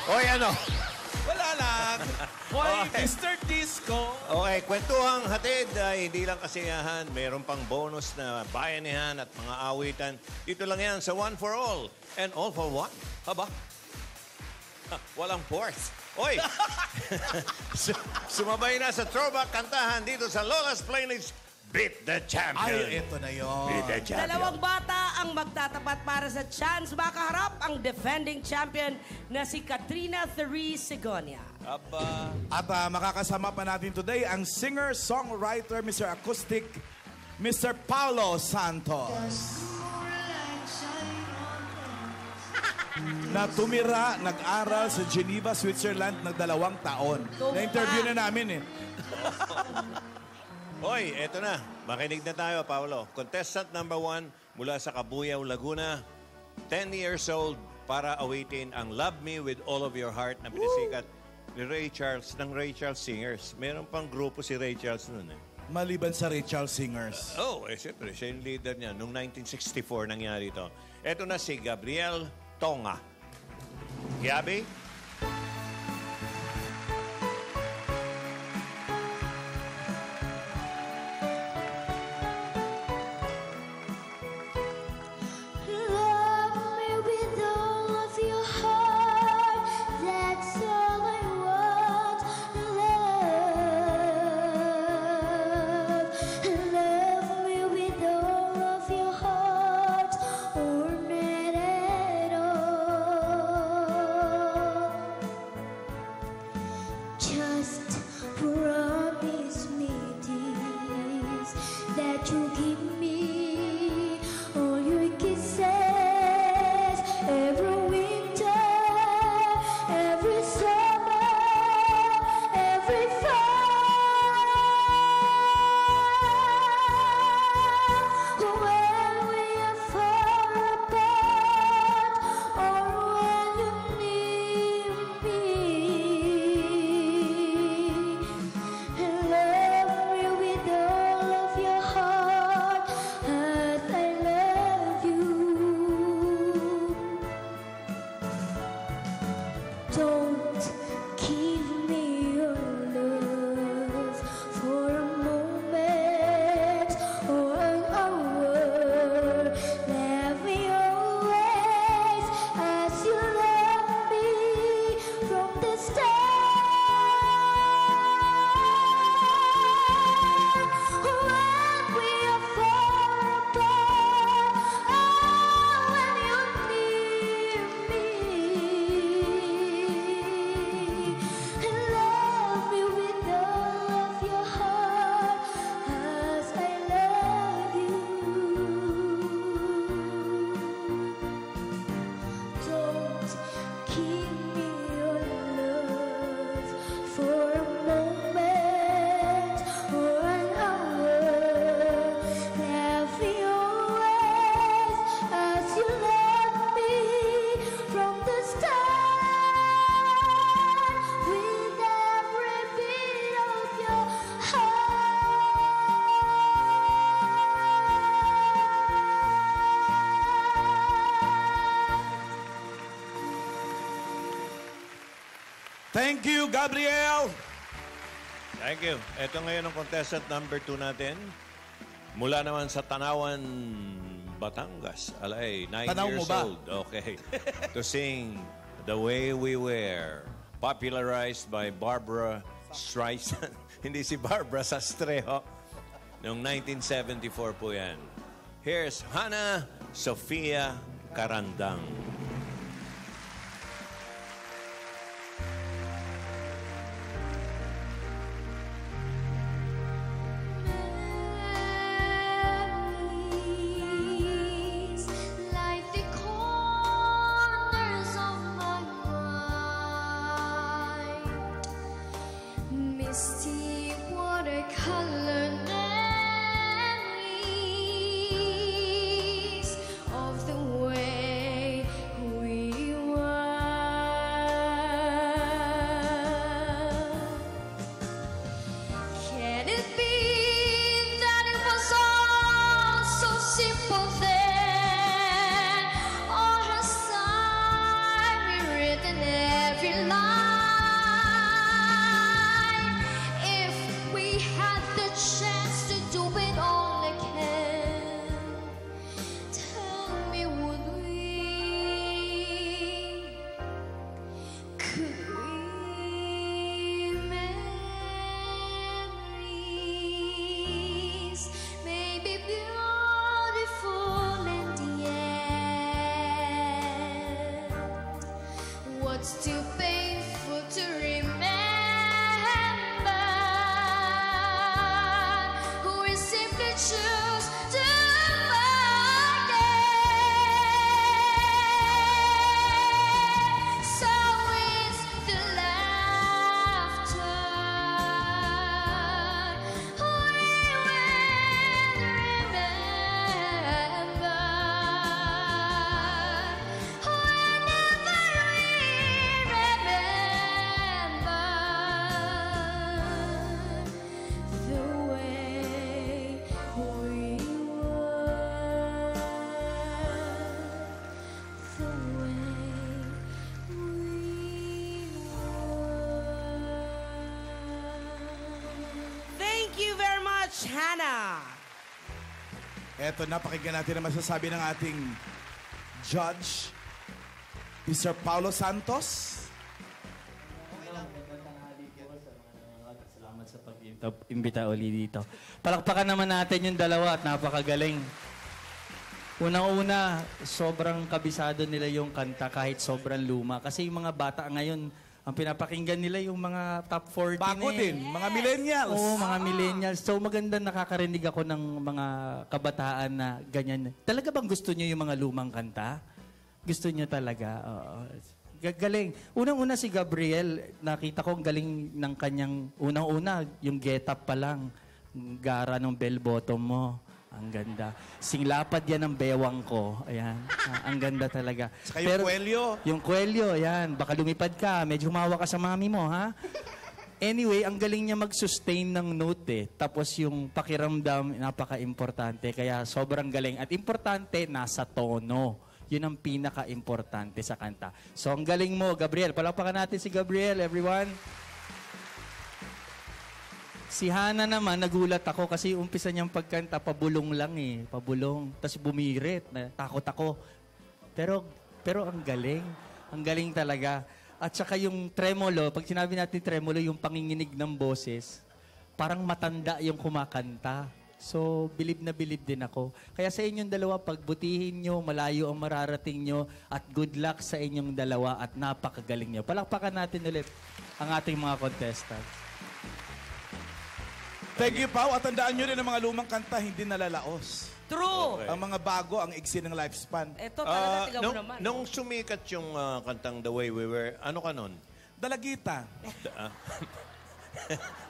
Oy, ano? Wala lang. Hoy, Okay. Mr. Disco. Okay, kwentuhang hatid ay hindi lang kasiyahan. Mayroon pang bonus na bayanihan at mga awitan. Dito lang yan sa One for All and All for One. Haba? Walang fourth. Oy! Sumabay na sa throwback kantahan dito sa Lola's Playlist. Beat the Champion. Ay, ito na yun. Beat the Champion. Dalawang bata ang magtatapat para sa chance makaharap ang defending champion na si Katrina Therese Segonia. Aba. At makakasama pa natin today ang singer-songwriter, Mr. Acoustic, Mr. Paulo Santos. Na tumira, nag-aral sa Geneva, Switzerland ng 2 taon. Na-interview na namin eh. Hoy, eto na. Makinig na tayo, Paolo. Contestant number 1 mula sa Cabuyao, Laguna. 10 years old para awitin ang Love Me With All of Your Heart na pinisikat ni Ray Charles ng Ray Charles Singers. Meron pang grupo si Ray Charles noon eh. Maliban sa Rachel Singers. Oh, siyempre. Siya yung leader niya. Noong 1964 nangyari ito. Eto na si Gabriel Tonga. Gabi? Love me with all of your heart. That's all I want. Love me with all of your heart, or not at all. Just promise me this, that you give me all your kisses every winter, every summer, every fall. When we are far apart, or when you need me, love me with all of your heart, as I love you. Don't give me your love for a moment or an hour. Love me always as you love me from the start. When we are far apart, when you need me, love me with all of your heart, as I love you. Don't give me your love for a moment or an hour. Love me always as you love me from the start, with every beat of your Thank you, Gabriel! Thank you. Ito ngayon ang contestant number 2 natin. Mula naman sa Tanawan, Batangas. Alay, 9 Tanaw mo years ba? old. Okay. To sing The Way We Wear. Popularized by Barbara Streisand. Hindi si Barbara Sastreho. Noong 1974 po yan. Here's Hannah Sofia Carandang. memories, like the corners of my mind. Misty watercolor memories of the way what's too painful to remember? We simply choose to forget. So is the laughter. We will remember the way we were, the way we were. Thank you very much, Hannah. Eto na, pakinggan natin ang masasabi ng ating judge, Mr. Paulo Santos. Salamat sa pag-imbita uli dito. Palakpakan naman natin yung dalawa at napakagaling. Unang-una, sobrang kabisado nila yung kanta kahit sobrang luma. Kasi yung mga bata ngayon, ang pinapakinggan nila yung mga top 40 Bago na eh. din, mga millennials. Oo, mga millennials. So maganda nakakarinig ako ng mga kabataan na ganyan. Talaga bang gusto niyo yung mga lumang kanta? Gusto niyo talaga? Oo. Galing. Unang-una si Gabriel, nakita ko ang galing ng kanyang unang-una, yung get up pa lang. Gara ng bell bottom mo. Ang ganda. Singlapad yan ng bewang ko. Ayan. Ang ganda talaga. Saka yung kwelyo. Yung kwelyo, ayan. Baka lumipad ka. Medyo humawa ka sa mami mo, ha? Anyway, ang galing niya mag-sustain ng note eh. Tapos yung pakiramdam, napaka-importante. Kaya sobrang galing. At importante, nasa tono. Yun ang pinaka-importante sa kanta. So, ang galing mo, Gabriel. Palakpakan natin si Gabriel, everyone. Si Hannah naman, nagulat ako kasi umpisa niyang pagkanta, pabulong lang eh. Pabulong. Tapos bumirit. Takot ako. Pero ang galing. Ang galing talaga. At saka yung tremolo, pag sinabi natin tremolo, yung panginginig ng boses, parang matanda yung kumakanta. So, bilib na bilib din ako. Kaya sa inyong dalawa, pagbutihin nyo, malayo ang mararating nyo, at good luck sa inyong dalawa at napakagaling nyo. Palakpakan natin ulit ang ating mga contestants. Thank you, Pao. At tandaan nyo rin ang mga lumang kanta, hindi nalalaos. True. Ang mga bago, ang iksi ng lifespan. Ito talaga, tiga mo naman. Nung sumikat yung kantang The Way We Were, ano ka nun? Dalagita.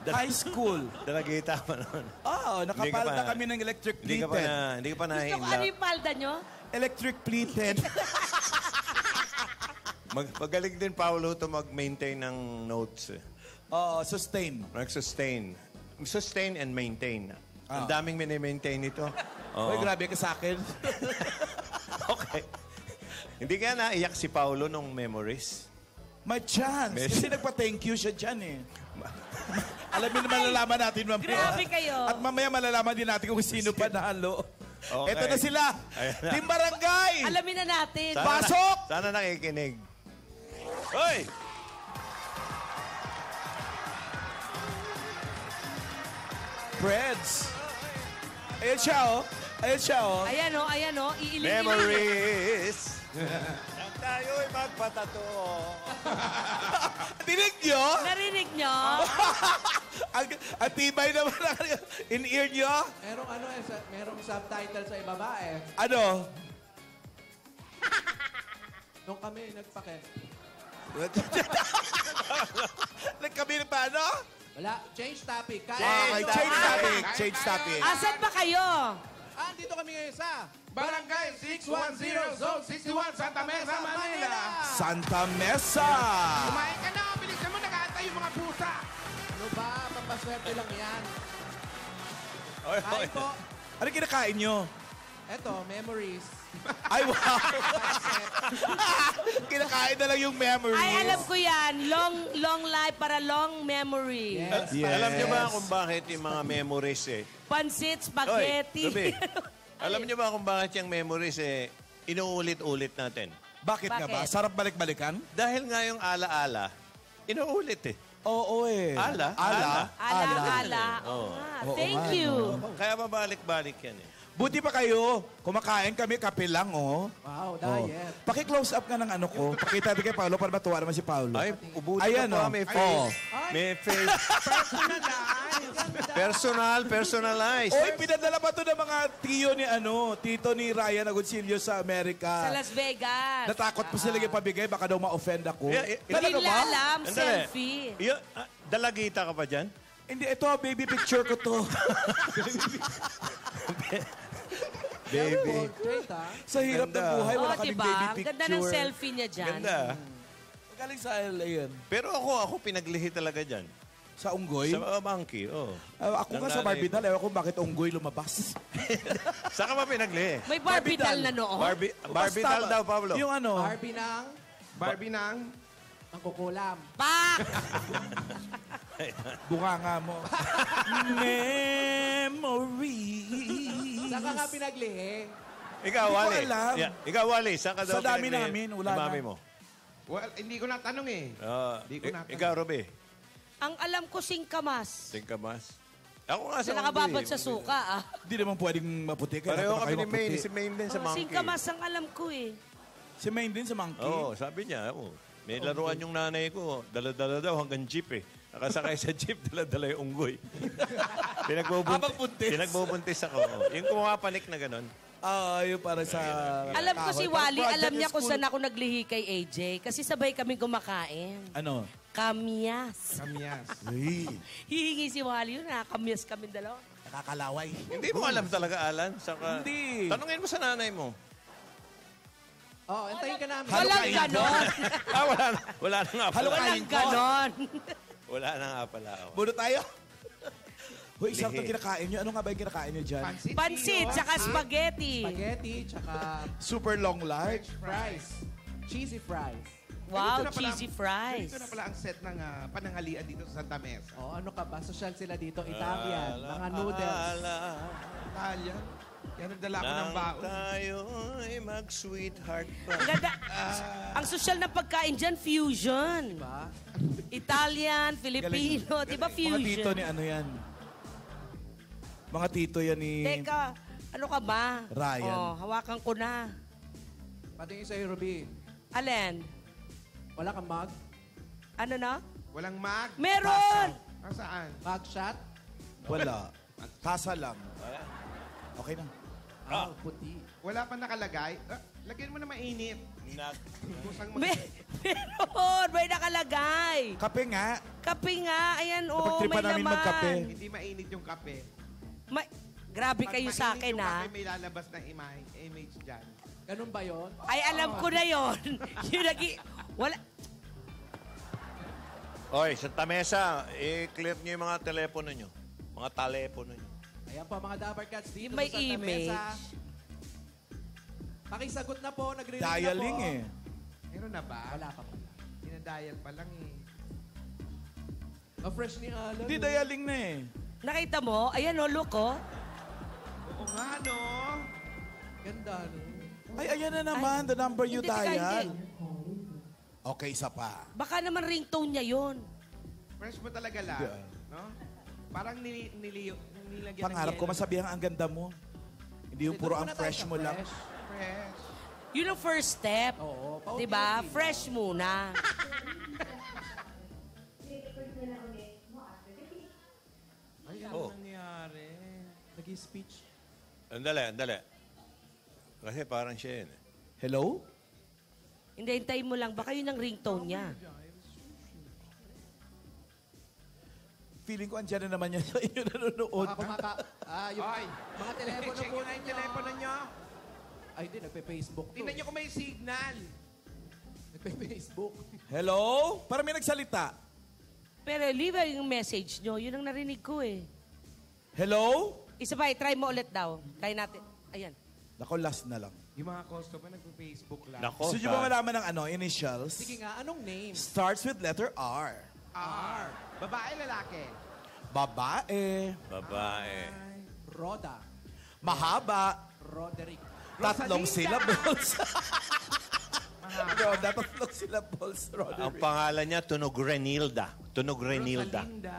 High school. Dalagita pa nun. Oo, nakapalda kami ng electric Hindi ka pleated. hindi ka pa Gusto ko, ano nahinla. yung palda nyo? Electric pleated. Magaling din, Paolo, to mag-maintain ng notes. Eh. Oo, sustain. Mag-sustain. Sustain and maintain. Ang daming mini-maintain ito. Uy, grabe ka sa akin. Okay. Hindi kaya naiyak si Paolo nung memories? May chance. Kasi nagpa-thank you siya dyan eh. Alam mo naman, malalaman natin mamaya. Grabe kayo. At mamaya malalaman din natin kung sino panalo. Okay. Ito na sila. Ayan na. Team Barangay. Alamin na natin. Pasok! Sana nakikinig. Hoy! Freds. Ayan siya, oh. Ayan siya, oh. Ayan o, iiling-iling. Memories. Nang tayo'y magpatato. Tinig nyo? Narinig nyo? Ang tibay naman ang in-ear nyo. Merong subtitle sa ibaba eh. Ano? Nung kami nagpake. Nagkami na paano? Wala, change topic. Okay, change topic. Change topic. Asan ba kayo? Dito kami ngayon sa Barangay 610, Zone 61, Santa Mesa, Manila. Santa Mesa. Kumain ka na, bilisan mo, nag-aantay yung mga pusa. Ano ba? Papaswerte lang yan. Oy, oy. Kain po. Ano kinakain nyo? Eto, memories. Ay, wow. Kinakain na lang yung memories. Ay, alam ko yan. Long life para long memory. Yes. Alam niyo ba kung bakit yung mga memories eh? Pansit, Hoy, spaghetti. Ruby, alam niyo ba kung bakit yung memories eh, inuulit-ulit natin? Bakit nga ba? Bakit? Sarap balik-balikan? Dahil nga yung ala-ala, inuulit eh. Oo eh. Ala? Ala. Oo. Oo, thank you. Kaya mabalik-balik yan eh. Buti pa kayo. Kumakain kami, kape lang, oh. Wow, diet. Paki-close up nga ng ano ko. Pakita natin kay Paolo para matuwa naman si Paolo. Ay, ubuti Ayan, ka pa. oh. May face. Oh. May face. Personalized. Oy, pinadala pa to ng mga tito ni Ryan Agoncillo sa Amerika. Sa Las Vegas. Natakot po sila pabigay, baka daw ma-offend ako. Hindi nila alam, Andali. selfie. Dalagita ka pa dyan? Hindi, ito, baby picture ko to. Baby. Portrait, ha? Sa hirap ng buhay, wala Oh, kaming diba? baby Ang picture. ganda ng selfie niya dyan. Ganda. Galing sa LA yan. Pero ako pinaglihi talaga dyan. Sa Unggoy? Sa monkey, oh. Ako nga sa Barbie doll, ewan ko bakit Unggoy lumabas. Saan ka ba pinaglihi? May Barbie doll na noon. Barbie Basta doll ba- daw, Pablo. Yung ano? Barbie ng kukulam. Pak! Bunganga mo. Memories. Saan ka nga pinaglihi? Ikaw, Hindi ko Wally. alam. Yeah. Ikaw, Wally, saan ka daw Sa dami pinaglihi? namin, wala Sa mami na. mo. Well, hindi ko natanong eh. Hindi ko natanong. Ikaw, Robe. Ang alam ko, singkamas. Singkamas. Ako nga sa Sila nakababad sa suka, ah. Hindi naman pwedeng maputi. Kaya Pareho natin kami kayo ni Maine. maputi. Si Maine din sa Oh, monkey. singkamas ang alam ko, eh. Si Maine din sa monkey. Oo, sabi niya. Oh, may laruan yung nanay ko. Dala-dala daw hanggang jeep eh. Nakasakay sa jeep, dala-dala yung unggoy. Habang buntis. Pinagbubuntis ako. Yung kumapanik na gano'n. Yung para sa... Alam ko si Parang Wally, project alam niya kung school. saan ako naglihi kay AJ. Kasi sabay kami kumakain. Ano? Kamyas. Kamyas. Uy, Hihingi si Wally yun, kamyas kami dalawa. nakakalaway. Hindi mo alam talaga, Alan. Saka, Hindi. Tanungin mo sa nanay mo. Oh, antayin ka namin. Walang kain ganon. Wala na nga pala. Walang ganon. Wala na nga pala ako. Buno tayo. Hoy, isang itong kinakain nyo. Ano nga ba yung kinakain nyo dyan? Pansit, tsaka spaghetti. Spaghetti, tsaka Super long life. fries. Cheesy fries. Wow, Ganito na pala- cheesy fries. Ganito na pala ang set ng panangalian dito sa Santa Mesa. Oh, ano ka ba? Social sila dito. Italian. Mga noodles. Italian. Yan ang dala ko ng Nang baon. tayo'y mag-sweetheart pa. Ang ganda. Ang sosyal na pagkain dyan, fusion. Diba? Italian, Filipino, di ba Mga tito fusion? ni ano yan? Mga tito yan ni... Teka, ano ka ba? Ryan. Oh, hawakan ko na. Patingin sa'yo, Ruby. Alin? Wala kang mug? Ano na? Walang mag. Meron! Ang saan? Mug shot? Wala. Tasa lang. Okay na. Puti. Wala pa nakalagay. Lagyan mo na mainit. Kusang mo. Meron! May nakalagay. Kape nga. Kape nga. Ayan, oh, Pagtripan may namin laman. magkape. Hindi mainit yung kape. Grabe Pag kayo sa mainit akin, yung ha? kape, may lalabas na image dyan. Ganun ba yon? Ay, alam ko na yon. Yung wala. Oy, Santa Mesa, i-clear niyo yung mga telepono niyo. Mga telepono niyo. Ayan po, mga Dapper Cats dito May sa Santa image. Mesa. Pakisagot na po, nagre-ring na po. Dialing eh. Meron na ba? Wala pa pala. Dinadial pa lang eh. Fresh ni Alan. Hindi, dialing na eh. Nakita mo? Ayan, oh, look, oh. Oo nga, no? Ganda, no? Ay, ayan na naman. The number you Hindi, teka, dial. hindi. Okay, isa pa. Baka naman ringtone niya yon. Fresh mo talaga lang. Yeah. No? Parang nilagyan Pangarap ng ko, masabihan ang ganda mo. Hindi yung puro Doon ang muna tayo fresh sa mo lang. fresh. Yun ang first step. Oo, Di ba? paunti-unti. Fresh muna. Ay, Oh. nangyari? Nag-speech. Andali. Kasi parang siya yun. Hello? Hindi, hintayin mo lang. Baka yun ang ringtone niya. Feeling ko andyan na naman yan sa inyo nanonood. Yung Ay, mga telepono check po nyo na yung telepono nyo. Ay, di, nagpe-Facebook to. Tingnan nyo kung may signal. Nagpe-Facebook. Hello? Para may nagsalita. Pero leave yung message nyo. Yun ang narinig ko eh. Hello? Isa pa, try mo ulit daw. Try natin. Ayan. Nako, last na lang. Yung mga customer nagpo-Facebook lang. Nako, Gusto nyo ba malaman ng initials? Sige nga, anong name? Starts with letter R. R. Babae, lalaki. Babae. babae. Roda. Mahaba. Roderick. Tatlong Rosalinda. syllables. Roda, tatlong syllables. Ang Roderick. pangalan niya, Tunog Renilda. Tunog Renilda. Rosalinda.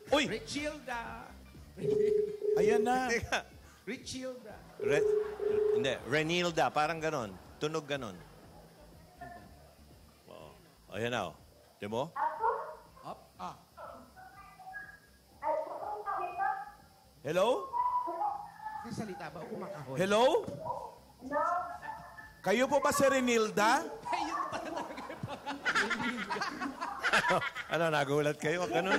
Uy! Richilda. Ayan na. Teka, Richilda. hindi, Renilda, parang ganon. tunog ganon. Oo. Ayan na, oh. Di mo? Hello? May salita ba? Kumakahoy. Hello? Kayo po ba si Renilda? Ano, nagulat kayo? Ganon?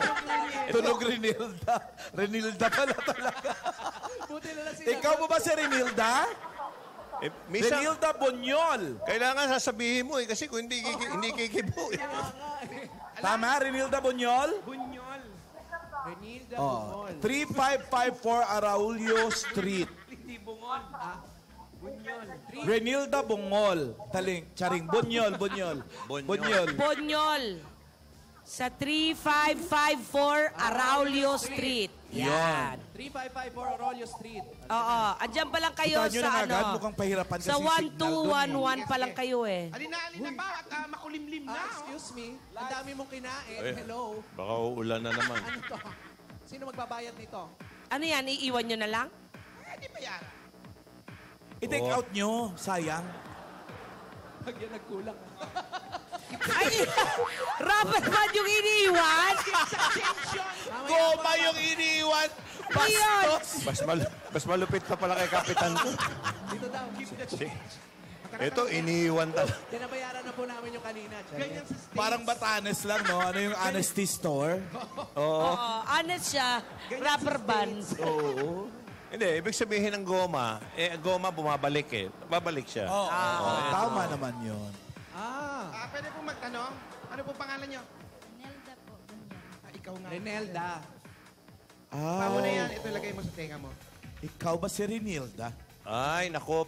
Tunog Renilda. Renilda pala talaga. Buti na lang Ikaw po ba si Renilda? Eh, minsan, Renilda Bonyol. kailangan sasabihin mo eh, kasi kung hindi, hindi kikibo eh. Tama, Renilda Bonyol? Bunyol. Renilda Oh, Bungol. 3554 Araulio Street. Hindi bungol. Bunyol. Renilda Bungol. Charing. Bonyol. Bonyol. Bonyol. Sa 3554 Araulio Street. Yan. 3554 Arroyo Street. Oo. Andyan pa lang kayo Puntahan nyo sa na agad. ano. Mukhang pahirapan kasi Sa yung signal doon. 1211 pa lang kayo eh. Alin na ba? At makulimlim na. Excuse me. Ang dami mong kinain. Ay. Hello. Baka uulan na naman. Ano to? Sino magbabayad nito? Ano yan? Iiwan nyo na lang? Hindi ba yan? I-take out nyo. Sayang. Pag yan nagkulang. Ay, rubber band yung iniiwan? Goma yung iniiwan. Iyon! Mas malupit pa pala kay Kapitan ko. Dito daw. Ito, iniiwan talaga. Pinabayaran na po namin yung kanina. Ganyan sa stage. Parang Batanes lang, no? Ano yung honesty store? Oo. Honest siya. Rubber band. Hindi, ibig sabihin ng goma, goma bumabalik eh. Babalik siya. Tama naman yun. Pwede po magtanong? Ano po pangalan nyo? Nelda po. Bunyan. Ikaw nga. Renelda. Paano na yan? Ito lagay mo sa tenga mo. Ikaw ba si Renilda? Ay, nako,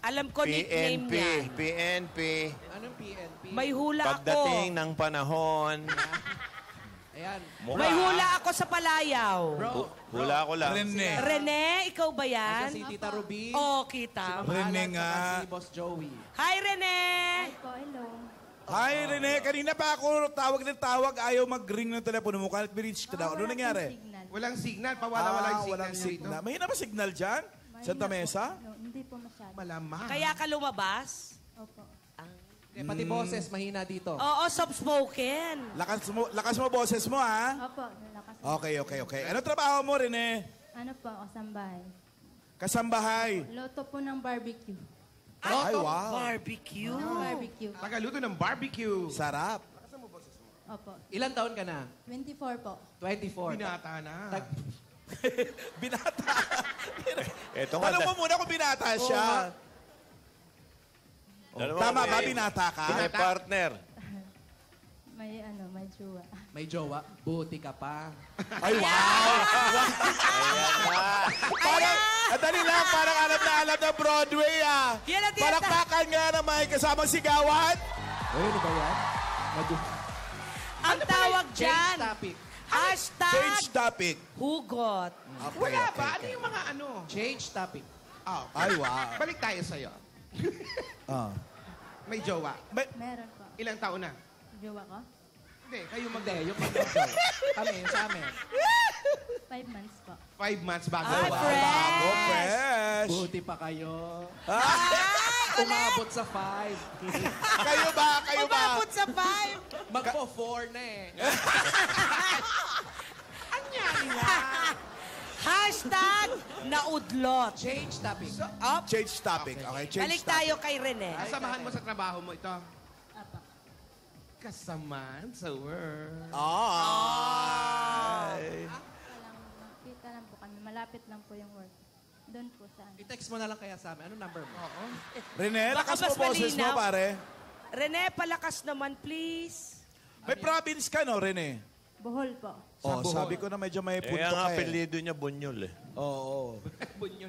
Alam ko nickname PNP. niya. PNP. Anong PNP? May hula Pagdating ako. ng panahon, Ayan. May hula ako sa Palayaw. Bro. hula ko lang. Rene. Rene, ikaw ba Siya yan? si Tita Ruby. Oo, kita. Rene Alan, nga. saka si Boss Joey. Hi, Rene! Po, hello. Hi, Rene. Kanina pa ako tawag. Ayaw mag-ring ng telepono mo. Kahit bi-reach ka daw. Ano nangyari? Signal. Walang signal. Pawala-wala yung signal walang nyo signal. rito. Mahina ba signal dyan? Santa Mesa? No, hindi po masyado. Malamang. Kaya ka lumabas? Opo. Pati boses, mahina dito. Oo, soft-spoken. Lakas mo boses mo, ha? Opo, nalakas. Okay. Ano trabaho mo, Rene? Ano po, kasambahay. Kasambahay. Loto po ng barbecue. Ay, wow. Barbecue. Barbecue. Tagaluto ng barbecue. Sarap. Opo. Ilan taon ka na? 24 po. 24. Binata na. Binata. Ito nga, Alam mo muna kung binata siya. Tama ba, binata ka? May partner. May may jowa. May jowa. Buti ka pa. Ay, wow. Parang, dali lang, parang alam na Broadway, ah. Yan ang Palakpakan nga na may kasamang sigawan. Ano ba yan? Ang tawag Change dyan, topic. hashtag Change topic. hugot. Wala ba? Ano yung mga ano? Change topic. Ay, wow. Balik tayo sa'yo. Ah. May jowa. Meron po. Ilang taon na? Jowa ko? Hindi, kayo Hindi, yung mag-jowa. Kami, sa amin. 5 months po. 5 months bago. Ay, Wow. friend. Bago, fresh. Buti pa kayo. Ah, Umabot sa 5. Kayo ba? umabot sa 5. Magpo-4 na eh. Hashtag naudlot. Change topic. Change topic. Okay, change Balik topic. tayo kay Rene. Kasamahan mo sa trabaho mo ito. Apa. Kasamaan sa work. Ay. Kita lang po kami. Malapit lang po yung work. Doon po sa I-text mo na lang kaya sa amin. Anong number mo? Rene, Baka lakas mo mas boses mo, malinaw. pare. Rene, palakas naman, please. May province ka, no, Rene? Bohol po. Oh, sabi ko na medyo may punto ang ka eh. apelyido niya, Bunyol eh. Oo.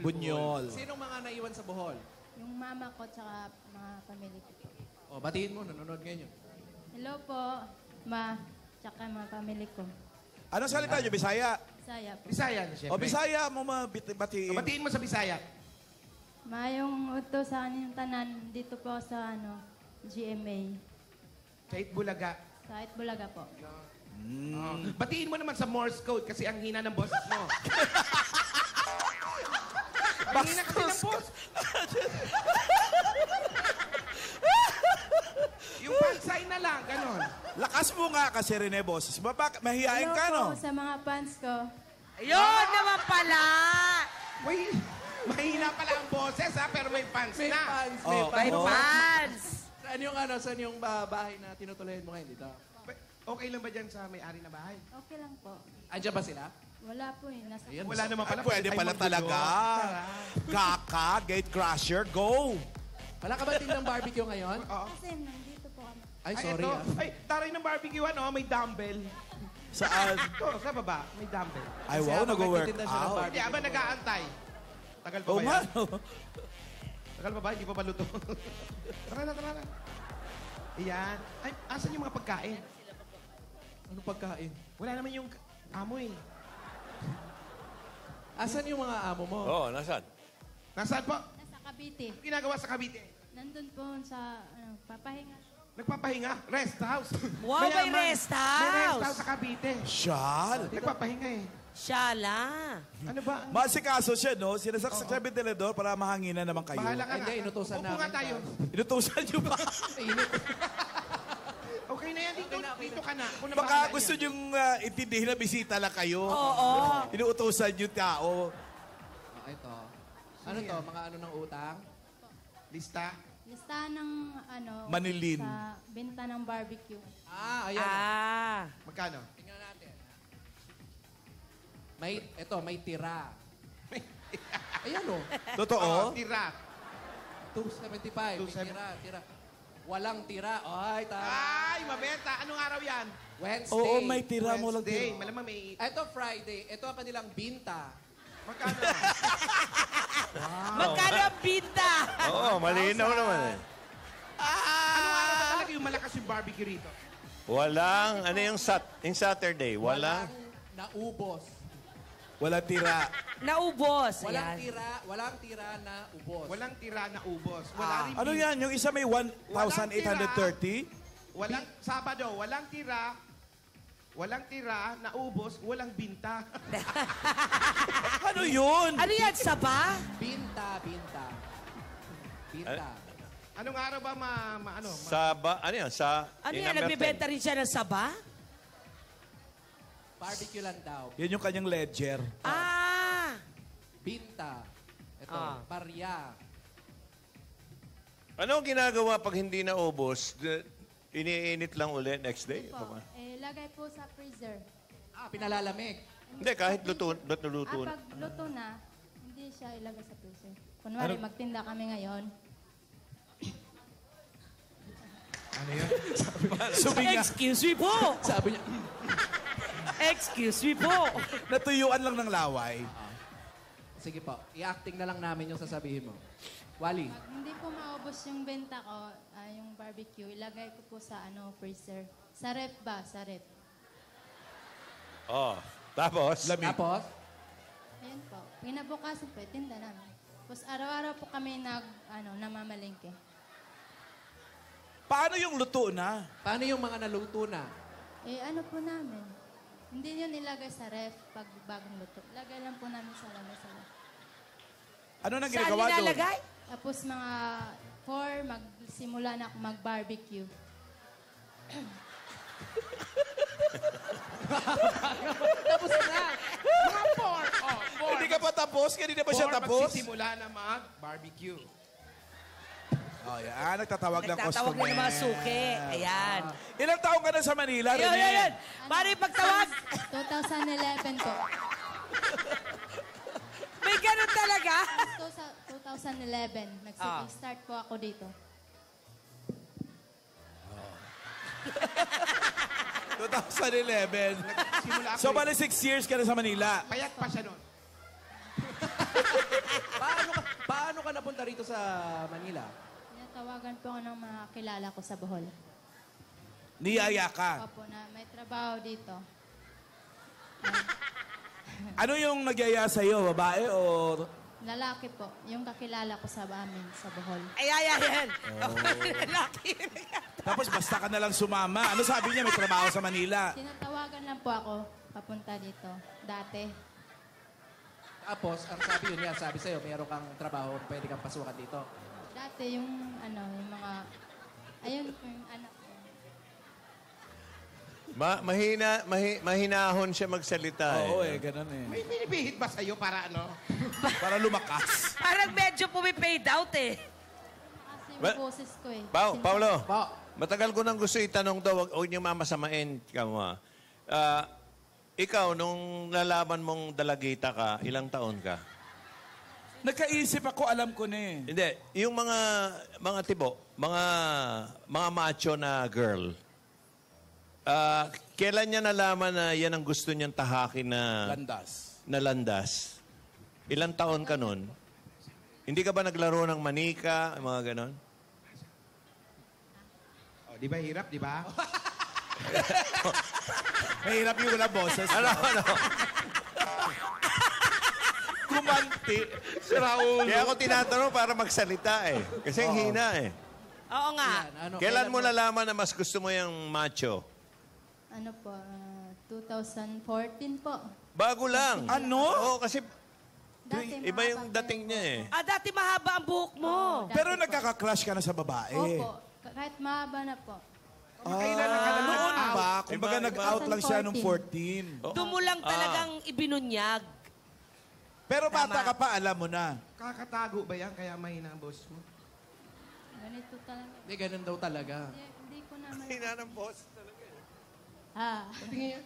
Bunyol. Sinong mga naiwan sa Bohol? Yung mama ko tsaka mga pamilya ko po. O, batiin mo. Nanonood ngayon. Hello po, ma, tsaka mga pamilya ko. Anong salita niyo, Bisaya? Saya po. Bisaya na O, siyempre. Bisaya mo batiin. Batiin mo sa Bisaya. Mayong uto sa kanyang tanan dito po sa GMA. Sa Itbulaga. Sa Itbulaga po. Batiin mo naman sa Morse code kasi ang hina ng boses mo. Ang hina kasi ng boses. Lakas mo nga kasi Rene Boses. Mahihain ka, no? Hello po sa mga fans ko. Ayun naman pala! Uy, mahina pala ang boses ha, pero may fans May na. fans, Oh, may May fans. fans! Saan yung bahay na tinutuloyan mo ngayon dito? Okay lang ba dyan sa may-ari na bahay? Okay lang po. Andiyan ba sila? Wala po eh. Nasa Ayan. Wala naman pala. Pwede pala talaga. Kaka, gate crusher, go! Wala ka ba tindang barbecue ngayon? Oo. Kasi nandito po kami. Ay, sorry ito. ah. Ay, taray ng barbecue, ano, may dumbbell. Saan? Ito, sa baba, may dumbbell. Ay, Kasi wow, habang nag-work nagtitinda siya ng out. barbecue. Hindi, aba nag-aantay. Tagal pa Oo ba nga, yan? no? Tagal pa ba? Hindi pa ba luto? Tara na. Ayan. Ay, asan yung mga pagkain? Ano pagkain? Wala naman yung amo eh. Asan yung mga amo mo? Oo, nasaan? Nasaan po? Nasa Cavite. Anong ginagawa sa Cavite? Nandun po sa papahinga. Nagpapahinga. Rest house. Wow, may Mayaman. rest May rest house. house sa Cavite. Siyal. Nagpapahinga eh. Shala. Ano ba? Masikaso siya, no? Sinasaksak siya ventilador para mahanginan naman kayo. Bahala ka Hindi, nga. inutusan Upo nga namin tayo. Inutusan niyo ba? Init. Okay na yan. Dito ka na. Ako na Baka bahala gusto yan. niyong intindihin na bisita lang kayo. Oo. Inuutosan yung tao. Ito. Ano to? Mga ano ng utang? Lista. Listahan ng Manilin. sa benta ng barbecue. Ah, ayan. Ah. Magkano? Tingnan natin. May tira. Ayan o. Totoo? Tira. 275. May tira. Walang tira. Ay, tama. Ay, mabenta. Anong araw yan? Wednesday. Oo, may tira mo lang Wednesday. tira. Malamang may... Ito Friday. Ito ang kanilang binta. Magkano? Magkano ang binta? Oo, malinaw naman eh. Anong araw ba talaga yung malakas yung barbecue rito? Walang, ano yung Saturday? Walang. Naubos. Wala tira. Naubos. Walang Ayan. tira na ubos. Walang tira na ubos. Wala rin Ano yan? Yung isa may 1,830? Walang Sabado, walang tira. Walang tira na ubos, walang binta. Ano yun? Ano yan, saba? Binta. Anong araw ba ano? Ano yan? Ano yung yan, number nagbibenta rin siya ng saba? Barbecue lang daw. Yan yung kanyang ledger. Ah. Binta. Ito, Ah. barya. 10. Ano ang ginagawa pag hindi naubos? Iniinit lang ulit next day? Po, lagay po sa freezer. Ah, pinalalamig. Hindi, kahit luto na. Pag luto na, hindi siya ilagay sa freezer. Kunwari, magtinda kami ngayon. Suminga. Excuse me po. Sabi niya, Excuse me po. Natuyuan lang ng laway. sige po, i-acting na lang namin yung sasabihin mo. Wally, Pag hindi po maubos yung benta ko, yung barbecue, ilagay ko po sa freezer. Sa ref ba? Sa ref. Oh. Tapos? tapos, Ayan po. Pinabukasan po, tinda namin. Tapos araw-araw po kami namamalengke. Paano yung luto na? paano yung mga naluto na? Ano po namin? Hindi yun ilagay sa ref pag bagong luto. Lagay lang po namin sa lamesa. Ano nang Saan ginagawa doon? nilalagay? Tapos mga 4, magsimula na ako mag-barbecue. Tapos na! Mga 4. Oh, 4. Hindi ka pa tapos? Kanina ba siya tapos? Magsisimula na mag-barbecue. Oh, yan. Nagtatawag lang Nagtatawag customer. na ng mga suki. Ayan. Ilang taong ka na sa Manila, Yun, Rene? yun. Mari pagtawag. 2011 po. May ganun talaga. So, sa 2011, nag-start po ako dito. 2011. Simula ako. So, bali 6 years ka na sa Manila. Payat pa siya nun. Paano ka napunta rito sa Manila? Tinatawagan po ako ng mga kilala ko sa Bohol. Niyaya ka. Opo, na may trabaho dito. Ano yung nagyaya sa'yo? Babae o... Lalaki po, yung kakilala ko sa amin sa Bohol. Ay, ay, ay, yan. Lalaki. Tapos basta ka na lang sumama. Ano sabi niya? May trabaho sa Manila. Tinatawagan lang po ako papunta dito. Dati. Tapos, ang sabi yun niya, sabi sa'yo, mayroon kang trabaho, pwede kang pasukan dito. Dati yung yung mga... Ayun po yung anak ko. Mahinahon siya magsalita. Oo ganun eh. May pinipihit ba sa'yo para ano? Para lumakas. Parang medyo pumipade out eh. Kasi yung Well, boses ko eh. Paulo, Po. matagal ko nang gusto itanong to, huwag niyo mamasamain ka mo. Ikaw, nung nalaman mong dalagita ka, ilang taon ka? Nagkaisip ako, alam ko na eh. Hindi, yung mga tibo, mga macho na girl, kailan niya nalaman na yan ang gusto niyang tahakin na landas? Ilang taon ka nun? Hindi ka ba naglaro ng manika, mga ganon? Oh, di ba hirap, di ba? Mahirap yung wala boses. Ano? Kumanti. Si Raul. Kaya ako tinatanong para magsalita eh. Kasi ang hina eh. Oo nga. Kailan mo nalaman na mas gusto mo yung macho? Ano po, 2014 po. Bago lang. Ano? Oo, kasi Dati iba yung mahaba dating pa niya eh. Dati mahaba ang buhok mo. Pero nagkaka-crush ka na sa babae. Opo, kahit mahaba na po. Kailan ka na Noon nag-out? ba? Kumbaga Iba. nag-out lang siya nung 14. Doon mo lang talagang ibinunyag. Pero bata ka pa, alam mo na. Kakatago ba yan? Kaya mahina ang boss mo? Ganito talaga. Hindi, ganun daw talaga. Hindi ko naman. Hina ng boss. Tingin yan.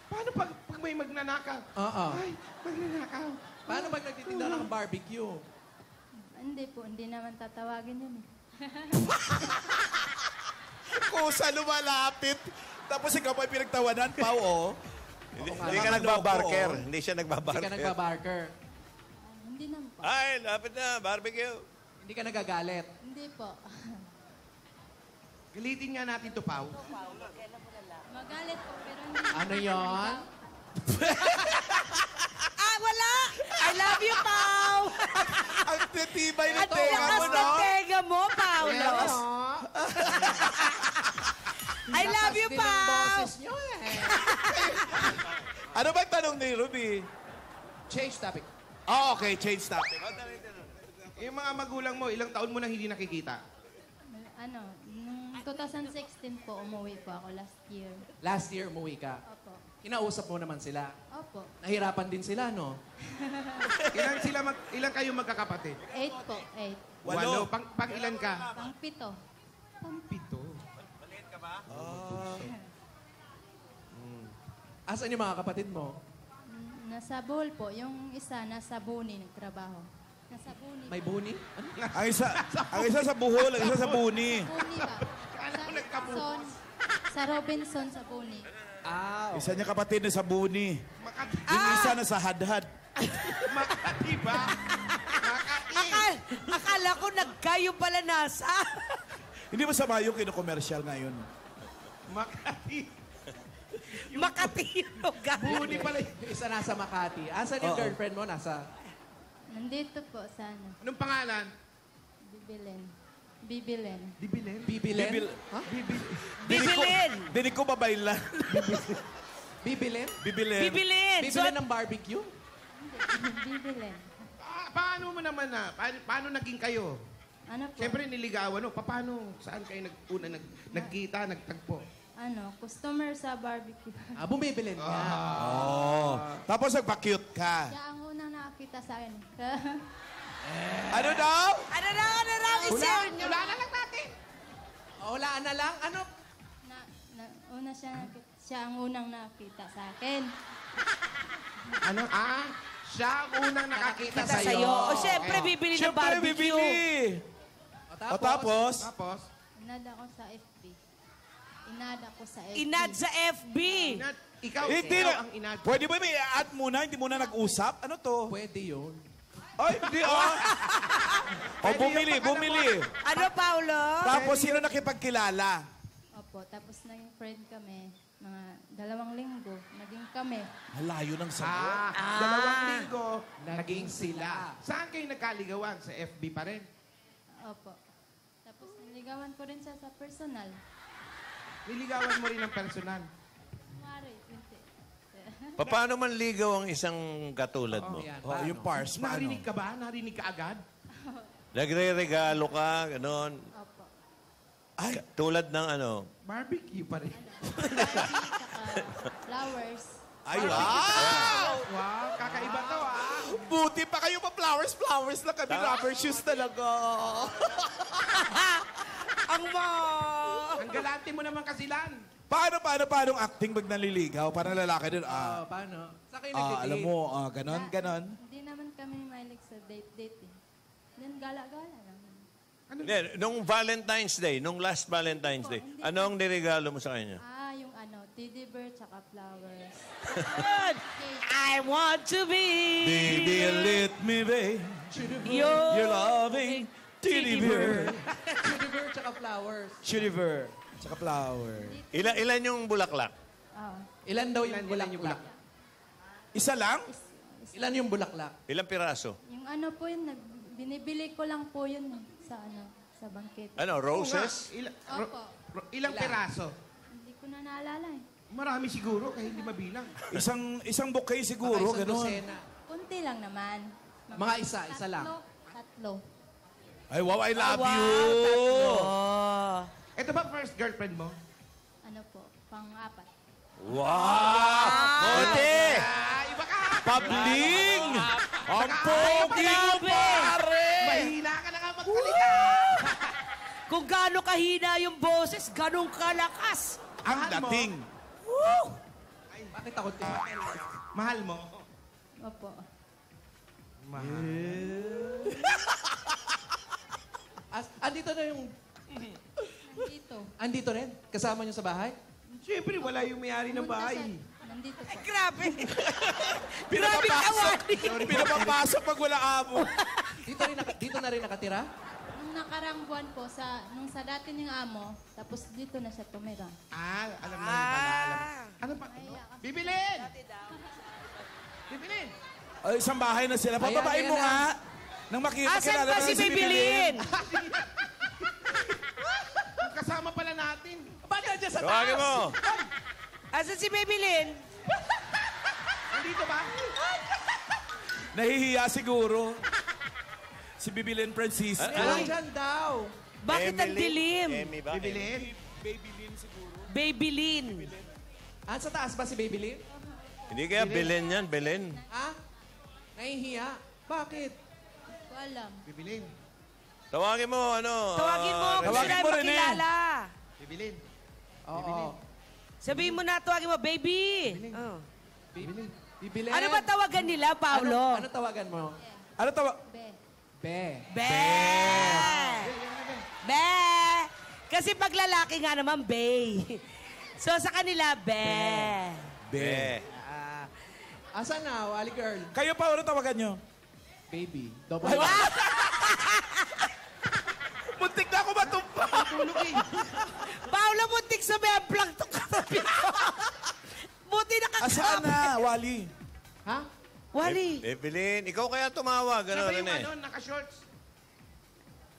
Paano pag may magnanakaw? Oo. Ay, magnanakaw. Paano pag nagtitinda ng barbecue? Hindi po, hindi naman tatawagin yun eh. Kusa lumalapit. Tapos ikaw pa pinagtawanan, Pao, oh. Hindi ka nagbabarker. Hindi siya Hindi ka nagbabarker. nagbabarker. Hindi naman po. Ay, lapit na. Barbecue. Hindi ka nagagalit. Hindi po. Galitin nga natin to, Pao. Magalit po, pero hindi. Ano yon? Wala! I love you, Pao! Ang titibay na At tenga mo, lakas no? ng tenga mo, Paolo. I love you, Lakas din ang Pao! boses nyo eh. Ano ba tanong ni Ruby? Change topic. Oh, okay. Change topic. Yung mga magulang mo, ilang taon mo nang hindi nakikita? Ano, nung 2016 po, umuwi po ako last year. Last year, umuwi ka. Opo. Kinausap mo naman sila. Opo. Nahirapan din sila, no? Ilan kayo magkakapatid? 8 po, 8. Walo. Pang ilan ka? Pang 7. Pito. Asan yung mga kapatid mo? Nasa Bohol po. Yung isa, nasa Buni, nagtrabaho. Nasa Buni. May buni? Ano? Ang isa sa Bohol, ang isa sa Buni. Buni ba? Robinson. Sa Robinson, sa Buni. Ah, Isa niya kapatid na sa Buni. Makati. Yung isa na sa Hadhad. Makati ba? Makati. Akala ko nagkayo pala nasa. Hindi mo sama yung kino-commercial ngayon. Makati. Makatino ka. Buni pala. isa nasa Makati. Asan yung girlfriend mo? Nasa... Nandito po sa ano, Anong pangalan? Bibilen. Bibilen. Dibilen. Bibilen? Ha? Bibilin. Dinig ko babaylan. Bibilen? Bibilin. Bibilin. Bibilen ng barbecue? Bibilen. Paano mo naman na? Paano naging kayo? Ano po? Siyempre niligawan, no? Paano? Saan kayo nagkita, nagtagpo? Ano, customer sa barbecue. Bumibilin ka. Oh. Tapos nagpa-cute ka. Siya ang unang nakakita sa akin. Ano daw? Ano na isip? Wala na lang natin. Hulaan na lang. Ano? Una siya ang unang nakita sa akin. Ano? Siya ang unang nakakita Kita sa'yo. sa'yo. O, syempre, bibili ng Siyempre, barbecue. bibili. O tapos? Tapos, Inada ko sa FB. Inada ko sa FB. Inad sa FB. ikaw Hindi ikaw na. ang inad. Pwede ba may add muna? Hindi muna nag-usap? Ano to? Pwede yun. Ay, hindi O, bumili. Ano, Paolo? Tapos, sino nakipagkilala? Opo, tapos naging friend kami. Mga 2 linggo, naging kami. Malayo ng sagot. 2 linggo, naging sila. Saan kayo nagkaligawan? Sa FB pa rin? Opo. Tapos niligawan ko rin siya sa personal. Niligawan mo rin ng personal. Mari, hindi. Paano man ligaw ang isang katulad mo? Yan, Oh, yung pars, paano? Narinig ka ba? Narinig ka agad? Nagre-regalo ka, gano'n. Opo. Ay, Tulad ng ano, Barbecue pa rin. Flowers. ay, wow! Wow, kakaiba to ah. Buti pa kayo pa flowers lang kami. Rubber shoes talaga. Ang mo! Ang galante mo naman kasilan. Paano ang acting pag naliligaw? Parang lalaki din. Paano? Sa kayo Alam mo, ganon. Hindi naman kami mahilig sa date-date eh. Then gala-gala naman. Hindi, nung Valentine's Day, nung last Valentine's Day, ano ang niregalo mo sa kanya? Yung teddy bear tsaka flowers. I want to be Baby, let me be your your loving teddy bear. Teddy bear tsaka flowers. Teddy bear. Tsaka flower. Ilan yung bulaklak? Ilan daw yung bulaklak? Isa lang? Ilan yung bulaklak? Ilang piraso? Yung po yun, binibili ko lang po yun sa sa bangkit. Ano, roses? Opo. Ilang peraso? Hindi ko na naalala eh. Marami siguro, kahit hindi mabilang. Isang bouquet siguro, Baka isang gano'n. dosena. Kunti lang naman. Mga isa lang. Tatlo. Ay, wow, I love you. Oh. Ito ba first girlfriend mo? Ano po, pang-apat. Wow! Buti! Iba ka! Pabling! Ang pogi mo, pare! Mahina ka na nga magsalita! Kung gaano kahina yung boses, ganun kalakas. Ang dating. Bakit takot ka? Mahal mo? Opo. Andito na yung... Nandito. Andito rin? Kasama niyo sa bahay? Siyempre, wala yung may-ari ng Pumunta bahay. Nandito po. Grabe. Pinapapasok. Pinapapasok pag wala amo. Dito na rin nakatira? Nung nakarang buwan po, nung sa dati niyang amo, tapos dito na siya tumira. Alam na yung pala. Ano pa? Bibilin! Bibilin! Ay, isang bahay na sila. Pababain Ayan, mo ayan nga. Nang makita Asan pa si Bibilin? Kasama pala natin. Ba't nandiyan sa Tawagin taas? mo! Asan si Bibilin? Nandito ba? Nahihiya siguro. Si Bibilin Francisco. Nandyan daw. Bakit ang dilim? Emmy ba? Bibilin? Babylin. Sa taas ba si Baby Lynn? Hindi kaya Belen yan, Belen. Ha? Nahihiya? Bakit? Hindi ko alam. Bibilin. Tawagin mo, ano? Tawagin mo kung Tawagin sila mo rin makilala. Bibilin. Oo. Sabihin mo na, tawagin mo, baby. Oh. Bibilin. Bibilin. Ano ba tawagan nila, Paolo? Ano tawagan mo? Ano tawa? Be. Be. Be! Be! Kasi pag lalaki nga naman, Bay. So sa kanila, Be. Be. Asan na, Wally girl? Kayo pa, ano tawagan nyo? Baby. Double. Muntik na ako matumpa. Paolo, muntik sa may plug to katabi ko. Buti Asaan nakakapit. na, Wally? Ha? Wally. Evelyn, ikaw kaya tumawag. Siya Ano, ba yung Rene? ano, naka-shorts?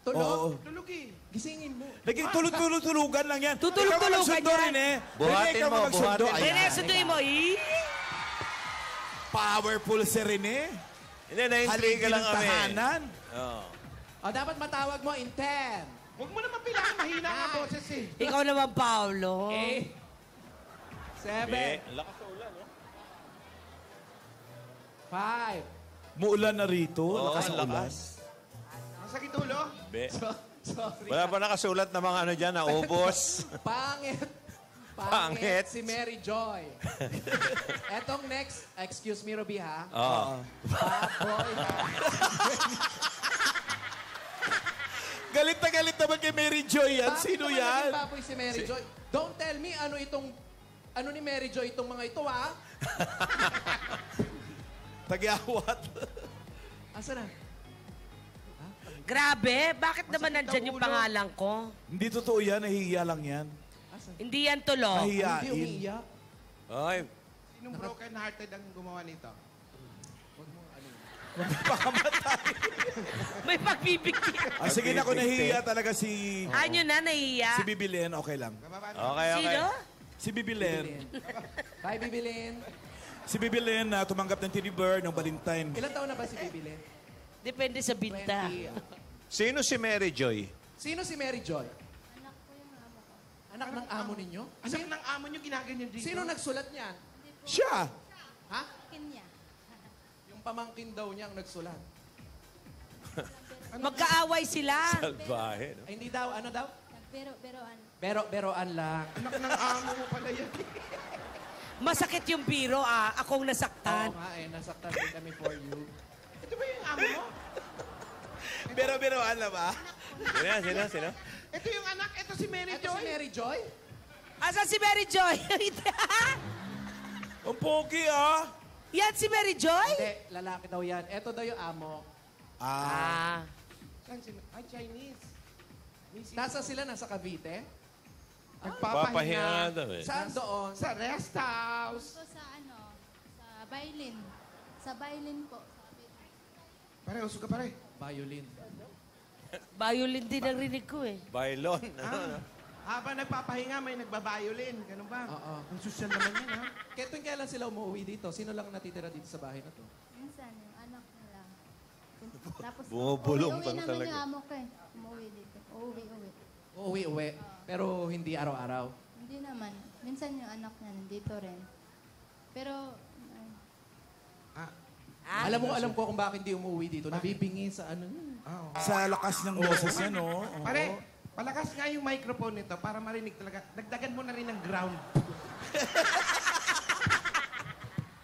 Tulog? Oo. Tulog eh. Gisingin mo. Naging tulog-tulugan lang yan. Tutulog-tulugan Ikaw magsundo yan. rin eh. Buhatin Rene, ikaw mo, magsundo. buhatin. Rene, Ayan. sunduin mo. Powerful si Rene. Hindi, na-intriga Haligi lang ng kami. tahanan. Oo. Dapat matawag mo in 10. Huwag mo naman bilangan, mahina nga boses eh. Ikaw naman, Paolo. 7. Be. Ang lakas sa ulan, no? 5. Muulan na rito. Oo, Lakas ang ng ulan. lakas. Masakit ulo? Be. Sorry. Wala ba nakasulat na mga ano dyan, na ubos? Pangit. Pangit. Si Mary Joy. Etong next, excuse me, Ruby, ha? Oo. Baboy. Galit na galit naman kay Mary Joy yan. Bakit Sino naman yan? naging baboy si Mary Joy? Don't tell me ano ni Mary Joy itong mga ito, ha? Tagyawat. Asa na? Grabe, bakit naman nandyan yung pangalan ko? Hindi totoo yan. Nahihiya lang yan. Hindi yan tulo. Hindi Nahihiyain. umiiyak. Ay, Sinong broken-hearted ang gumawa nito? May pagbibigti. Sige na, kung nahihiya talaga si Anyo na, nahiya. Bibilin, okay lang. okay, okay. Sino? Si Bibilin. Bye, Bibilin. Si Bibilin na tumanggap ng teddy bear ng Valentine. Ilan taon na ba si Bibilin? Depende sa binta. 20. Sino si Mary Joy? Sino si Mary Joy? Anak ko yung Anak ng amo ninyo? Anak ng amo nyo ginaganyan dito. Sino nagsulat niyan? Siya. Ha? Kanya. Yung pamangkin daw niya ang nagsulat. Magkaaway sila. Salbahe, no? Ay, hindi daw, ano daw? Nagbero-beroan. Beroan lang. Anak ng amo mo pala yan. Masakit yung biro, akong nasaktan. Oo nga eh, nasaktan din kami for you. Ito ba yung amo mo? Pero alam ba? Sino? Ito yung anak. Ito si Mary Ito si Joy. Mary Joy? Asan si Mary Joy? Ang pogi, ah. Yan si Mary Joy? Hindi, lalaki daw yan. Ito daw yung amo. Saan sila? Ay, Chinese. Nasa sila? Nasa Cavite? Papahinga daw eh. Saan doon? Sa rest house. Ito sa sa violin. Sa violin po. Pare, usog ka pare. Violin. Violin din ang rinig ko eh. Bailon. Ano? Habang nagpapahinga, may nagbabiolin. Ganun ba? Oo. Ang social naman yan, ha? Kaya tuwing kailan sila umuwi dito? Sino lang natitira dito sa bahay na to? Minsan, yung anak nila. Tapos, Bumubulong uwi lang naman talaga. yung amo ko eh. Umuwi dito. Uuwi. Uuwi. Pero hindi araw-araw. Hindi naman. Minsan yung anak niya nandito rin. Pero, Alam ko kung bakit hindi umuwi dito. Nabibingi sa ano niya. Sa lakas ng boses niya, no? Oo. Pare, palakas nga yung microphone nito para marinig talaga. Dagdagan mo na rin ng ground.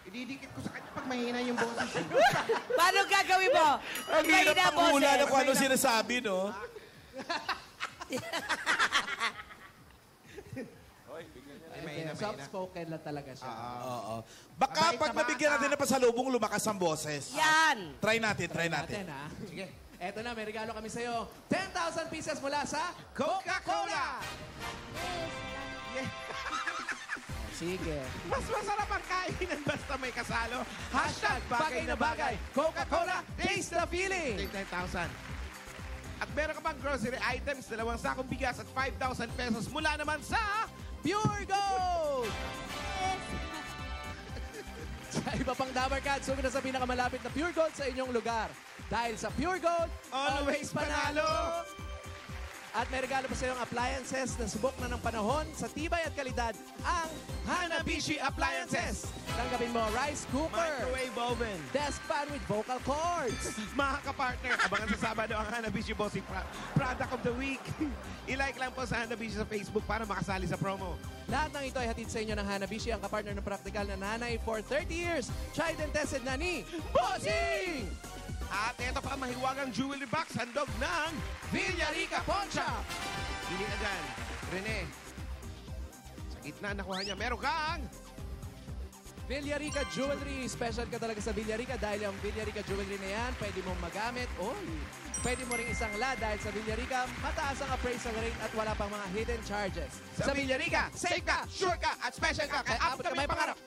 Ididikit ko sa kanya pag mahina yung boses. Paano gagawin mo? Ang hirap Mahina, ang hula boses. na kung ano sinasabi, no? Soft-spoken lang talaga siya. Oo. Baka Mabait pag na nabigyan bata. natin na pasalubong, lumakas ang boses. Yan. Try natin. ha? Sige. Eto na, may regalo kami sa'yo. 10,000 pieces mula sa Coca-Cola! Sige. Mas masarap ang kainan basta may kasalo. Hashtag bagay na bagay. Coca-Cola, taste the feeling. 9,000. At meron ka pang grocery items, 2 sakong bigas at 5,000 pesos mula naman sa... Pure Gold! Sa iba pang Dabber Cats, sumunod sa pinakamalapit na Pure Gold sa inyong lugar. Dahil sa Pure Gold, Always panalo! At may regalo pa sa iyong appliances na subok na ng panahon sa tibay at kalidad, ang Hanabishi Appliances. Tanggapin mo rice cooker, Microwave oven. desk fan with vocal cords. Mga kapartner, abangan sa Sabado ang Hanabishi Bossing Product of the Week. I-like lang po sa Hanabishi sa Facebook para makasali sa promo. Lahat ng ito ay hatid sa inyo ng Hanabishi, ang kapartner ng praktikal na nanay for 30 years. Tried and tested na ni Bossing! At ito pa ang mahiwagang jewelry box, handog ng Villarica Poncha! Pili na dyan. Rene, sa gitna nakuha niya, meron kang... Villarica Jewelry. Special ka talaga sa Villarica dahil ang Villarica Jewelry na yan, pwede mong magamit. Pwede mo ring isang la dahil sa Villarica, mataas ang appraisal rate at wala pang mga hidden charges. Sa Villarica, safe ka, sure ka, at special ka, kaya abot ka may pangarap.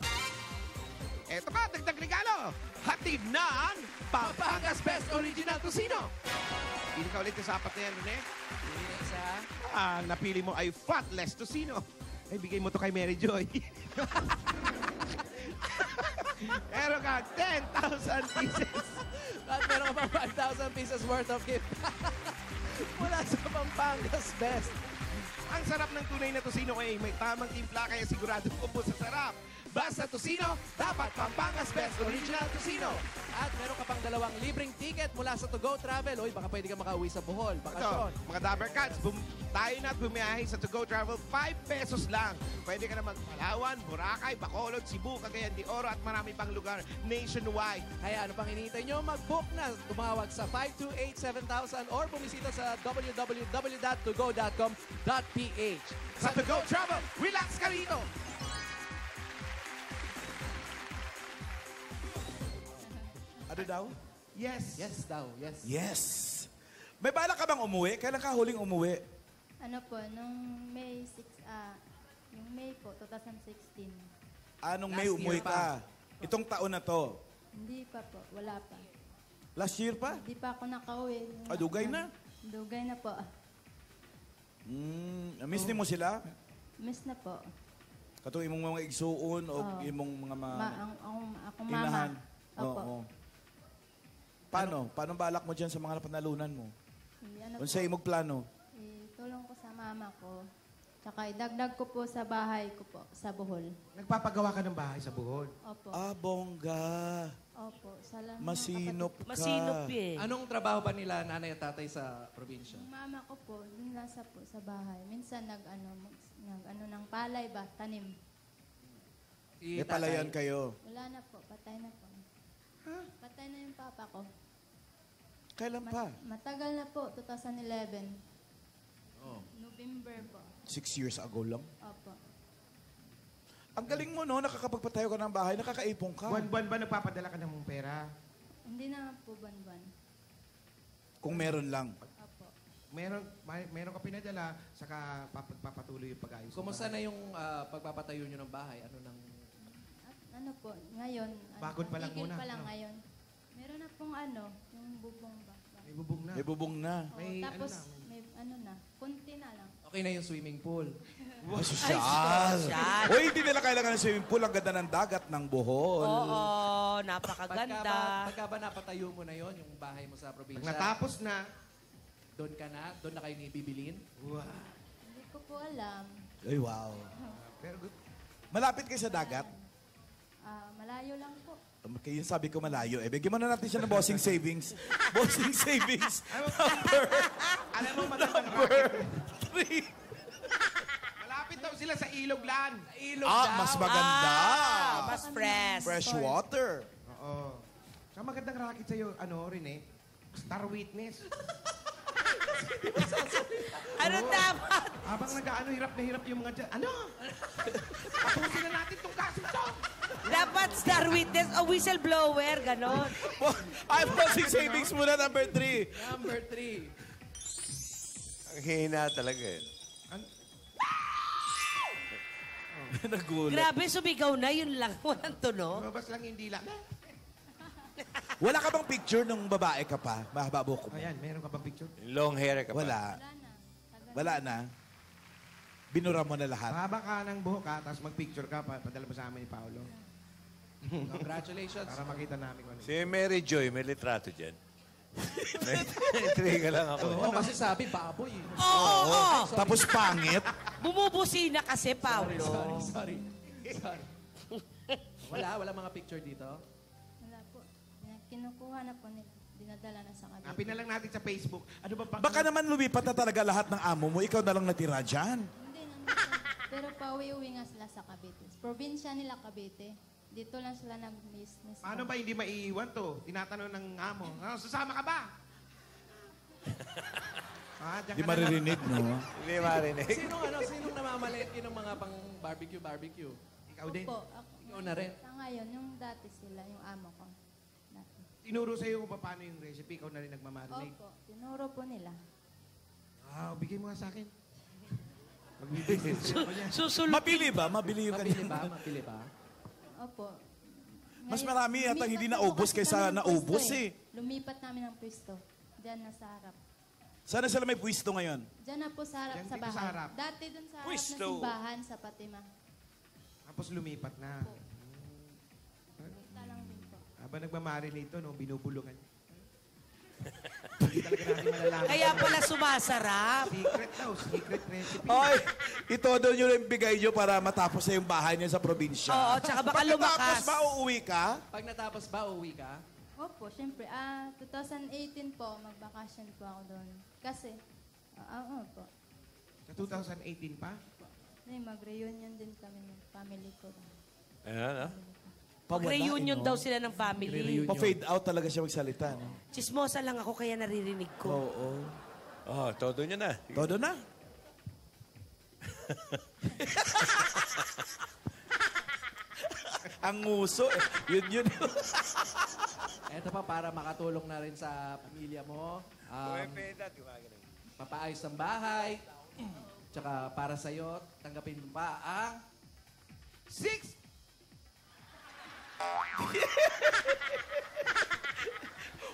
Eto ka, dagdag regalo. Hatid ng Pampangas Best Original Tocino. Pili ka ulit sa apat na yan, Rene. Pili na isa. Napili mo ay Fatless Tocino. Ay, bigay mo to kay Mary Joy. Meron ka 10,000 pieces. At meron ka pang 5,000 pieces worth of gift. Mula sa Pampangas Best. Ang sarap ng tunay na tocino ay may tamang timpla kaya sigurado ko sa sarap. Basta tocino, dapat Pampangas Best Original Tocino. At meron ka pang 2 libreng ticket mula sa To Go Travel. Uy, baka pwede ka makauwi sa Bohol. Ito, Bakasyon. mga Dabber Cats, tayo na at bumiyahe sa To Go Travel, 5 pesos lang. Pwede ka na mag-Palawan, Boracay, Bacolod, Cebu, Cagayan de Oro at marami pang lugar nationwide. Kaya ano pang hinihintay nyo? Mag-book na. Tumawag sa 528-7000 or bumisita sa www.togo.com.ph. Sa To Go Travel, relax ka rito! Ano daw? Yes. Yes daw, yes. Yes. May balak ka bang umuwi? Kailan ka huling umuwi? ano po, nung May 6, yung May po, 2016. Anong Last May umuwi year pa. ka? Itong taon na to. Hindi pa po, wala pa. Last year pa? Hindi pa ako nakauwi. Dugay na? Dugay na po. Miss ni mo sila? Miss na po. Katong imong mga igsuon o Oo. imong mga Akong mama. inahan? Opo. Oo. Paano? Paano balak mo dyan sa mga napanalunan mo? Ano Kung sa imong plano? tulong ko sa mama ko. Tsaka idagdag ko po sa bahay ko po, sa Bohol. Nagpapagawa ka ng bahay sa Bohol. Opo. Ah, bongga. Opo. Salamat. Masinop ka. Masinop eh. Anong trabaho ba nila nanay at tatay sa probinsya? Yung mama ko po, dun nasa po sa bahay. Minsan nag-ano ng palay ba, tanim. Si May palayan tatay? kayo. Wala na po, patay na po. Patay na yung papa ko. Kailan pa? Matagal na po, 2011. Oh. November po. 6 years ago lang. Opo. Ang galing mo, no? Nakakapagpatayo ka ng bahay, nakakaipong ka. Buwan-buwan ba nagpapadala ka ng pera? Hindi na po banban. Kung meron lang. Opo. Meron ka pinadala, saka papatuloy yung pag-ayos. Kumusta na yung pagpapatayo nyo ng bahay? Ano nang... At ano po, ngayon, Bakod pa lang tigil muna, pa lang ano? ngayon. Meron na pong yung bubong ba? May bubong na. May bubong na. Oo, May tapos ano na, may ano na, kunti na lang. Okay na yung swimming pool. Ay, sosyal. Uy, hindi nila kailangan ng swimming pool. Ang ganda ng dagat ng Bohol. Oo, napakaganda. Pagka ba napatayo mo na yon yung bahay mo sa Pag probinsya? natapos na, Doon ka na? Doon na kayo ni bibilin? wow. Hindi ko po alam. Ay, wow. Pero Malapit kayo sa dagat? Malayo lang po. Kaya sabi ko malayo. Bigyan mo na natin siya ng bossing savings. Bossing savings. alam mo maganda ng racket. Malapit daw sila sa Iloglan. Mas maganda. Mas fresh. Fresh water. Oo. Saka magandang racket sa'yo, Rene? Star Witness. Ano dapat? Habang hirap na hirap yung mga dyan. Tapusin na natin tong kaso to. Dapat star witness o whistleblower, ganon. Ay, bossing savings muna, number 3. Number 3. Ang hina talaga eh. Nagulat. Grabe, sumigaw na, yun lang. Walang tunog. Lumabas lang hindi lang. Wala ka bang picture nung babae ka pa? Mahaba buhok mo. Ayan, meron ka bang picture? Long hair ka pa. Wala. Wala na. Tagal Wala na. Binura mo na lahat. Mahaba ka ng buhok ha, tapos mag-picture ka, padala mo sa amin ni Paolo. Congratulations. Para makita namin kung ano. Si Mary Joy, may litrato dyan. Intriga lang ako. Oo, kasi sabi, baboy. Oo. Tapos pangit. Bumubusina kasi, Paolo. Sorry. Wala mga picture dito? Wala po. Kinukuha na po nila. Dinadala na sa kabila. Apin na lang natin sa Facebook. Ano ba pang... Baka naman lumipat na talaga lahat ng amo mo. Ikaw na lang natira dyan. Hindi naman po. Pero pauwi-uwi nga sila sa Cavite. Probinsya nila Cavite. Dito lang sila nag-business. Paano ba hindi maiiwan to? Tinatanong ng amo. Sasama ka ba? Diyan Hindi ka na lang. maririnig, no? Hindi marinig. Sinong namamalengke ng mga pang barbecue? Ikaw din. Po, ako. Ikaw na rin. Sa ngayon, yung dati sila, yung amo ko. Dati. Tinuro sa'yo kung paano yung recipe. Ikaw na rin nagmamarinate. Opo, tinuro po nila. Bigay mo nga sa akin. Magbibigay ako niya. Susunod. Mabili ba? Mabili yung kanya. Mapili ba? Opo. Mas Ngayon, marami yata lumipat hindi po naubos kasi kaysa kami ng naubos pwesto eh. Lumipat namin ng pwesto. Diyan na sa harap. Sana sila may pwisto ngayon. Diyan na po sa harap Diyan sa dito bahay. sa harap. Dati dun sa harap Pwesto. na simbahan sa Fatima. Tapos lumipat na. Punta lang din po. Habang nagmamarinate to, binubulungan. Hindi talaga natin malalaman. Kaya pala sumasarap. Secret daw, secret recipe. Ay, ito daw nyo yung bigay nyo para matapos na yung bahay niya sa probinsya. Oo, tsaka baka lumakas. Pagkatapos ba uuwi ka? Pag natapos ba, uwi ka? Opo, syempre. 2018 po, magbakasyon po ako doon. Kasi, po. Sa 2018 pa? Mag-reunion din kami ng family ko. Ayan, Mag-reunion daw sila ng family. Pa-fade out talaga siya magsalita. No? Chismosa lang ako kaya naririnig ko. Oo. Oh, todo nyo na. Todo na. Ang nguso. Yun. Eto pa, para makatulong na rin sa pamilya mo. Papaayos ng bahay. Tsaka para sa'yo, tanggapin mo pa ang 6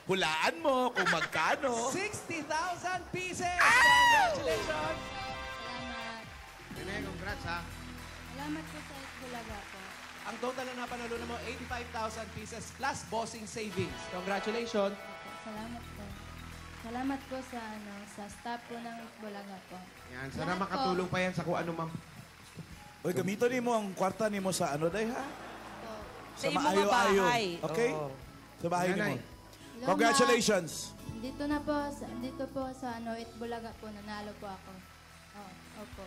Hulaan mo kung magkano. 60,000 pieces! Congratulations! Salamat. Rene, congrats ha. Salamat po sa Bulaga po. Ang total na napanalunan mo, 85,000 pieces plus bossing savings. Congratulations! Opo, salamat po. Salamat po sa staff po ng Bulaga po. Yan, sana Lahat po. makatulong pa yan sa kung ano, ma'am. Uy, gamito ni mo ang kwarta ni mo sa ano day, ha? Po. Sa imong mga bahay. Okay? Oo. Sa bahay ni mo. Nanay. Hello, Congratulations! Ma. Dito po sa Bulaga po, nanalo po ako. Opo.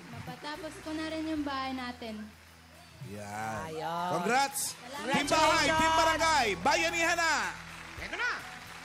Mapatapos ko na rin yung bahay natin. Yan. Ayun. Congrats! Team Congratulations! Bahay, Team Barangay, bayanihan na! Ito na!